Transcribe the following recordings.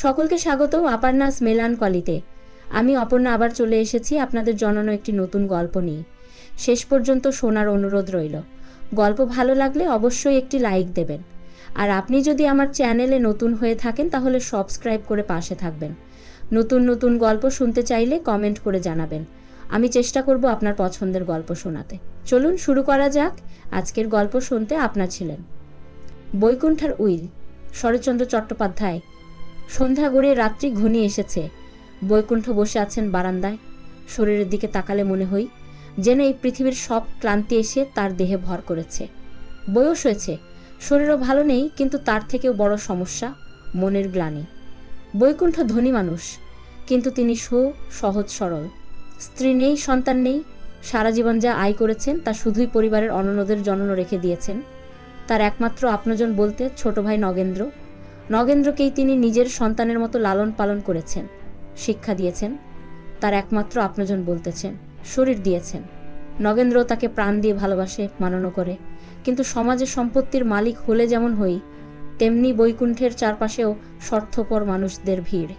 সকলকে স্বাগত অপর্ণাস মেলানকলিতে। আমি অপর্ণা আবার চলে এসেছি আপনাদের জন্য একটি নতুন গল্প নিয়ে। শেষ পর্যন্ত শোনার অনুরোধ রইল। গল্প ভালো লাগলে অবশ্যই একটি লাইক দেবেন। আর আপনি যদি আমার চ্যানেলে নতুন হয়ে থাকেন তাহলে সাবস্ক্রাইব করে পাশে থাকবেন। নতুন নতুন গল্প শুনতে চাইলে কমেন্ট করে জানাবেন। আমি চেষ্টা করব আপনার পছন্দের গল্প শোনাতে। চলুন শুরু করা যাক। আজকের গল্প শুনতে আপনার ছিলেন বৈকুণ্ঠের উইল, শরৎচন্দ্র চট্টোপাধ্যায়। সন্ধ্যা গড়িয়ে রাত্রি ঘনিয়ে এসেছে। বৈকুণ্ঠ বসে আছেন বারান্দায়। শরীরের দিকে তাকালে মনে হয় যেন এই পৃথিবীর সব ক্লান্তি এসে তার দেহে ভর করেছে। বয়স হয়েছে, শরীরও ভালো নেই, কিন্তু তার থেকেও বড় সমস্যা মনের গ্লানি। বৈকুণ্ঠ ধনী মানুষ, কিন্তু তিনি সহজ সরল। স্ত্রী নেই, সন্তান নেই। সারা জীবন যা আয় করেছেন তা শুধুই পরিবারের অনন্যদের জন্য রেখে দিয়েছেন। তার একমাত্র আপনজন বলতে ছোট ভাই নগেন্দ্র। নগেন্দ্রকেই তিনি নিজের সন্তানের মতো লালন পালন করেছেন, শিক্ষা দিয়েছেন। তার একমাত্র আপনজন বলতেছেন, শরীর দিয়েছেন। নগেন্দ্র তাকে প্রাণ দিয়ে ভালোবাসে, মাননও করে। কিন্তু সমাজে সম্পত্তির মালিক হলে যেমন হই, তেমনি বৈকুণ্ঠের চারপাশেও স্বার্থপর মানুষদের ভিড়।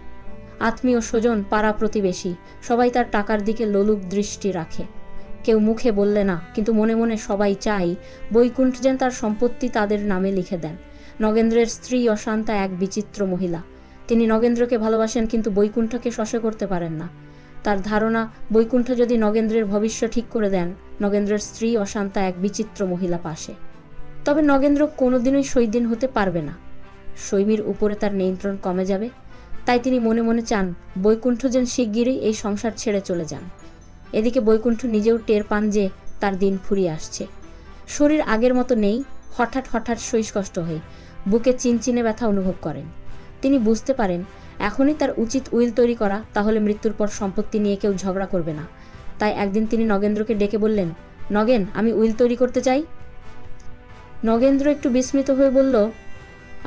আত্মীয় স্বজন, পাড়া প্রতিবেশী সবাই তার টাকার দিকে লোলুপ দৃষ্টি রাখে। কেউ মুখে বললে না, কিন্তু মনে মনে সবাই চাই বৈকুণ্ঠ যেন তার সম্পত্তি তাদের নামে লিখে দেন। নগেন্দ্রের স্ত্রী অশান্তা এক বিচিত্র মহিলা। তিনি নগেন্দ্রকে ভালোবাসেন, কিন্তু বৈকুণ্ঠকে শশে করতে পারেন না। তার ধারণা, বৈকুণ্ঠ যদি নগেন্দ্রের ভবিষ্যৎ ঠিক করে দেন, নগেন্দ্রের স্ত্রী অশান্তা এক বিচিত্র মহিলা পাশে। তবে নগেন্দ্র কোনোদিনই সৈদিন হতে পারবে না। সৈমীর উপরে তার নিয়ন্ত্রণ কমে যাবে। তাই তিনি মনে মনে চান বৈকুণ্ঠ যেন শিগগিরই এই সংসার ছেড়ে চলে যান। এদিকে বৈকুণ্ঠ নিজেও টের পান যে তার দিন ফুরিয়ে আসছে। শরীর আগের মতো নেই। হঠাৎ হঠাৎ শ্বাসকষ্ট হয়, বুকে চিনচিনে ব্যথা অনুভব করেন। তিনি বুঝতে পারেন এখনই তার উচিত উইল তৈরি করা, তাহলে মৃত্যুর পর সম্পত্তি নিয়ে কেউ ঝগড়া করবে না। তাই একদিন তিনি নগেন্দ্রকে ডেকে বললেন, নগেন, আমি উইল তৈরি করতে চাই। নগেন্দ্র একটু বিস্মিত হয়ে বলল,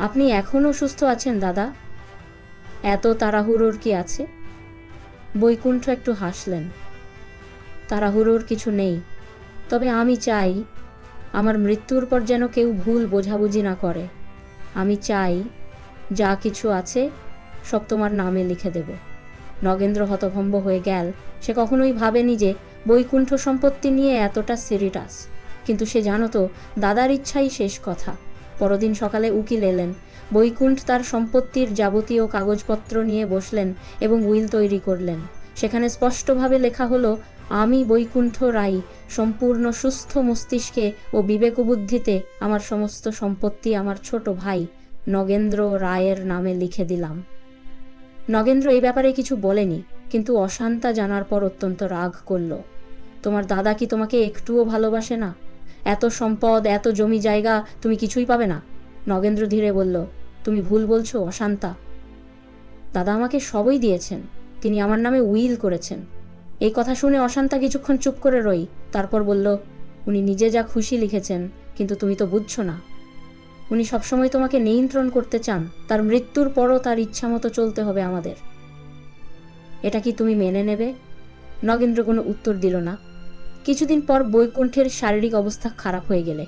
আপনি এখনও সুস্থ আছেন দাদা? এত তাড়াহুড়োর কি আছে? বৈকুণ্ঠ একটু হাসলেন। তাড়াহুড়োর কিছু নেই, তবে আমি চাই আমার মৃত্যুর পর যেন কেউ ভুল বোঝাবুঝি না করে। আমি চাই যা কিছু আছে সব তোমার নামে লিখে দেব। নগেন্দ্র হতভম্ব হয়ে গেল। সে কখনোই ভাবেনি যে বৈকুণ্ঠ সম্পত্তি নিয়ে এতটা সিরিয়াস। কিন্তু সে জানতো দাদার ইচ্ছাই শেষ কথা। পরদিন সকালে উকিল এলেন। বৈকুণ্ঠ তার সম্পত্তির যাবতীয় কাগজপত্র নিয়ে বসলেন এবং উইল তৈরি করলেন। সেখানে স্পষ্টভাবে লেখা হলো, আমি বৈকুণ্ঠ রায় সম্পূর্ণ সুস্থ মস্তিষ্কে ও বিবেকবুদ্ধিতে আমার সমস্ত সম্পত্তি আমার ছোট ভাই নগেন্দ্র রায়ের নামে লিখে দিলাম। নগেন্দ্র এই ব্যাপারে কিছু বলেনি, কিন্তু অশান্তা জানার পর অত্যন্ত রাগ করল। তোমার দাদা কি তোমাকে একটুও ভালোবাসে না? এত সম্পদ, এত জমি জায়গা, তুমি কিছুই পাবে না? নগেন্দ্র ধীরে বলল, তুমি ভুল বলছো অশান্তা। দাদা আমাকে সবই দিয়েছেন। তিনি আমার নামে উইল করেছেন। এই কথা শুনে অশান্তা কিছুক্ষণ চুপ করে রই। তারপর বলল, উনি নিজে যা খুশি লিখেছেন, কিন্তু তুমি তো বুঝছো না। উনি সবসময় তোমাকে নিয়ন্ত্রণ করতে চান। তার মৃত্যুর পরও তার ইচ্ছা মতো চলতে হবে আমাদের। এটা কি তুমি মেনে নেবে? নগেন্দ্র কোনো উত্তর দিল না। কিছুদিন পর বৈকুণ্ঠের শারীরিক অবস্থা খারাপ হয়ে গেলে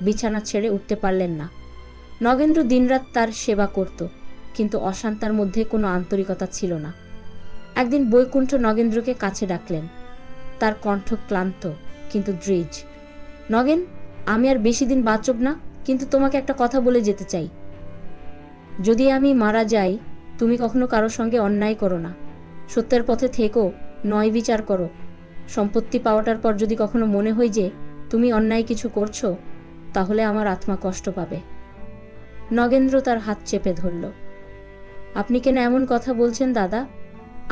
বিছানা ছেড়ে উঠতে পারলেন না। নগেন্দ্র দিনরাত তার সেবা করত, কিন্তু অশান্তার মধ্যে কোনো আন্তরিকতা ছিল না। একদিন বৈকুণ্ঠ নগেন্দ্রকে কাছে ডাকলেন। তার কণ্ঠ ক্লান্ত কিন্তু দৃঢ়। নগেন, আমি আর বেশি দিন বাঁচব না, কিন্তু তোমাকে একটা কথা বলে যেতে চাই। যদি আমি মারা যাই, তুমি কখনো কারোর সঙ্গে অন্যায় করো না। সত্যের পথে থেকো, নয় বিচার করো। সম্পত্তি পাওয়াটার পর যদি কখনো মনে হয় যে তুমি অন্যায় কিছু করছো, তাহলে আমার আত্মা কষ্ট পাবে। নগেন্দ্র তার হাত চেপে ধরল। আপনি কেন এমন কথা বলছেন দাদা?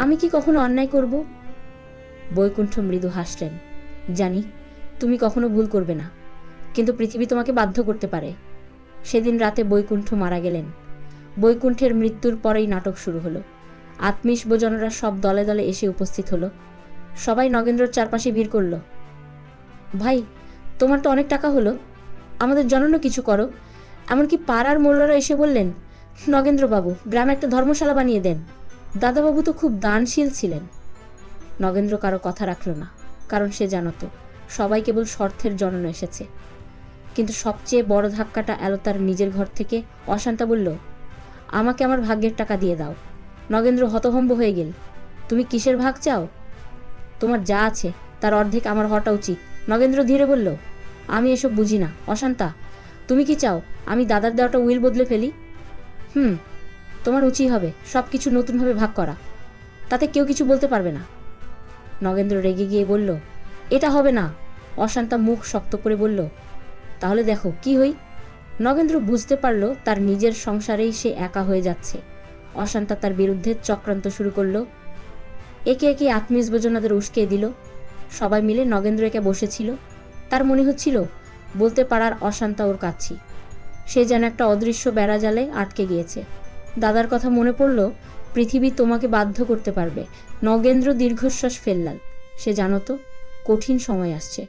আমি কি কখনো অন্যায় করব? বৈকুণ্ঠ মৃদু হাসলেন। জানি তুমি কখনো ভুল করবে না, কিন্তু পৃথিবী তোমাকে বাধ্য করতে পারে। সেদিন রাতে বৈকুণ্ঠ মারা গেলেন। বৈকুণ্ঠের মৃত্যুর পরেই নাটক শুরু হলো। আত্মীয়স্বজনরা সব দলে দলে এসে উপস্থিত হলো। সবাই নগেন্দ্রর চারপাশে ভিড় করল। ভাই, তোমার তো অনেক টাকা হলো, আমাদের জন্য কিছু করো। এমনকি পাড়ার মোল্লারা এসে বললেন, নগেন্দ্রবাবু গ্রামে একটা ধর্মশালা বানিয়ে দেন। দাদাবাবু তো খুব দানশীল ছিলেন। নগেন্দ্র কারো কথা রাখল না, কারণ সে জানত সবাই কেবল স্বার্থের জন্য এসেছে। কিন্তু সবচেয়ে বড় ধাক্কাটা এলো তার নিজের ঘর থেকে। অশান্তা বলল, আমাকে আমার ভাগ্যের টাকা দিয়ে দাও। নগেন্দ্র হতভম্ব হয়ে গেল। তুমি কিসের ভাগ চাও? তোমার যা আছে তার অর্ধেক আমার হওয়াটা উচিত। নগেন্দ্র ধীরে বলল, আমি এসব বুঝি না। অশান্তা, তুমি কি চাও আমি দাদার দেওয়াটা উইল বদলে ফেলি? তোমার উচিত হবে সব কিছু নতুনভাবে ভাগ করা, তাতে কেউ কিছু বলতে পারবে না। নগেন্দ্র রেগে গিয়ে বলল, এটা হবে না। অশান্তা মুখ শক্ত করে বলল, তাহলে দেখো কি হই। নগেন্দ্র বুঝতে পারল তার নিজের সংসারেই সে একা হয়ে যাচ্ছে। অশান্তা তার বিরুদ্ধে চক্রান্ত শুরু করলো। একে একে আত্মীয় স্বজনদের উস্কে দিল। সবাই মিলে নগেন্দ্র একে বসেছিল। তার মনে হচ্ছিল বলতে পারার অশান্তা ওর কাছে। সে যেন একটা অদৃশ্য বেড়াজালে আটকে গিয়েছে। দাদার কথা মনে পড়ল, পৃথিবী তোমাকে বাধ্য করতে পারবে। নগেন্দ্র দীর্ঘশ্বাস ফেলল। সে জানত কঠিন সময় আসছে।